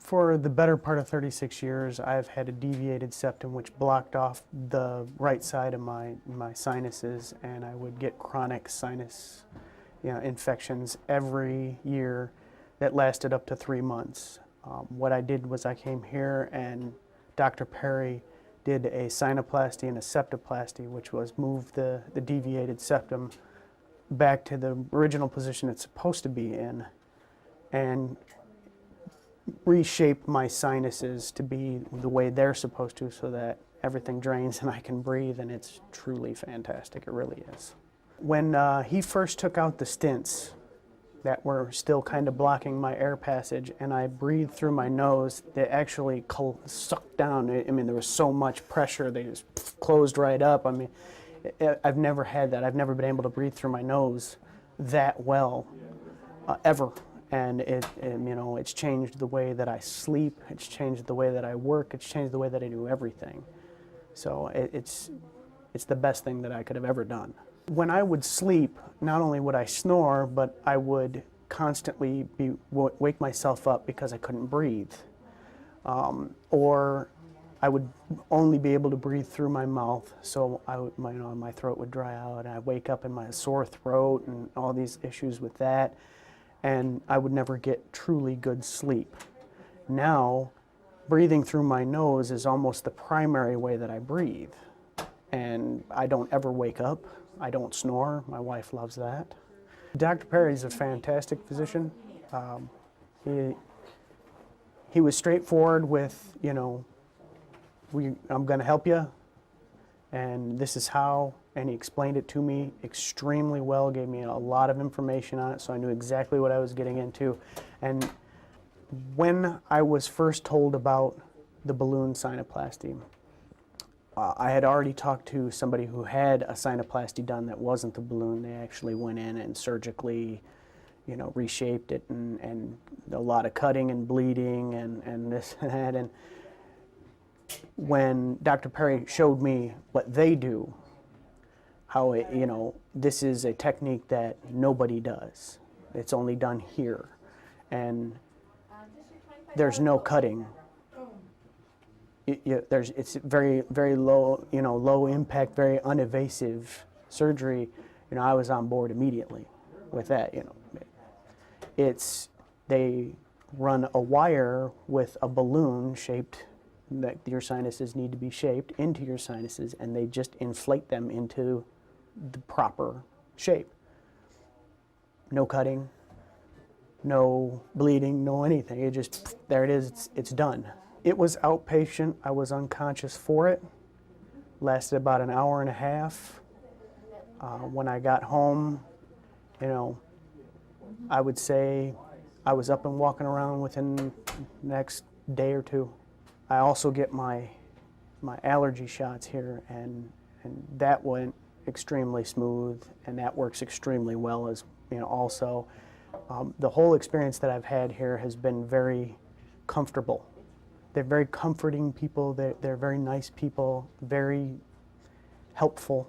For the better part of 36 years, I've had a deviated septum which blocked off the right side of my sinuses, and I would get chronic sinus infections every year that lasted up to 3 months. What I did was I came here and Dr. Perry did a sinuplasty and a septoplasty, which was move the deviated septum back to the original position it's supposed to be in, and reshape my sinuses to be the way they're supposed to so that everything drains and I can breathe, and it's truly fantastic. It really is. When he first took out the stents that were still kind of blocking my air passage and I breathed through my nose, they actually sucked down. I mean, there was so much pressure, they just closed right up. I mean, I've never had that. I've never been able to breathe through my nose that well, ever. And it's changed the way that I sleep, it's changed the way that I work, it's changed the way that I do everything. So it's the best thing that I could have ever done. When I would sleep, not only would I snore, but I would constantly wake myself up because I couldn't breathe. Or I would only be able to breathe through my mouth, so my throat would dry out, and I'd wake up in my sore throat and all these issues with that. And I would never get truly good sleep. Now, breathing through my nose is almost the primary way that I breathe. And I don't ever wake up. I don't snore. My wife loves that. Dr. Perry's a fantastic physician. He was straightforward with, I'm going to help you, and this is how. And he explained it to me extremely well, gave me a lot of information on it, so I knew exactly what I was getting into. And when I was first told about the balloon sinuplasty, I had already talked to somebody who had a sinuplasty done that wasn't the balloon. They actually went in and surgically, reshaped it, and a lot of cutting and bleeding and this and that. And when Dr. Perry showed me what they do, how this is a technique that nobody does. It's only done here, and there's no cutting. It's very, very low, low impact, very uninvasive surgery. I was on board immediately with that. They run a wire with a balloon shaped that your sinuses need to be shaped into your sinuses, and they just inflate them into the proper shape. No cutting, no bleeding, no anything. There it is, it's done. It was outpatient. I was unconscious for it. Lasted about an hour and a half. When I got home, I would say I was up and walking around within the next day or two. I also get my allergy shots here, and that went extremely smooth, and that works extremely well as also. The whole experience that I've had here has been very comfortable. They're very comforting people, they're very nice people, very helpful.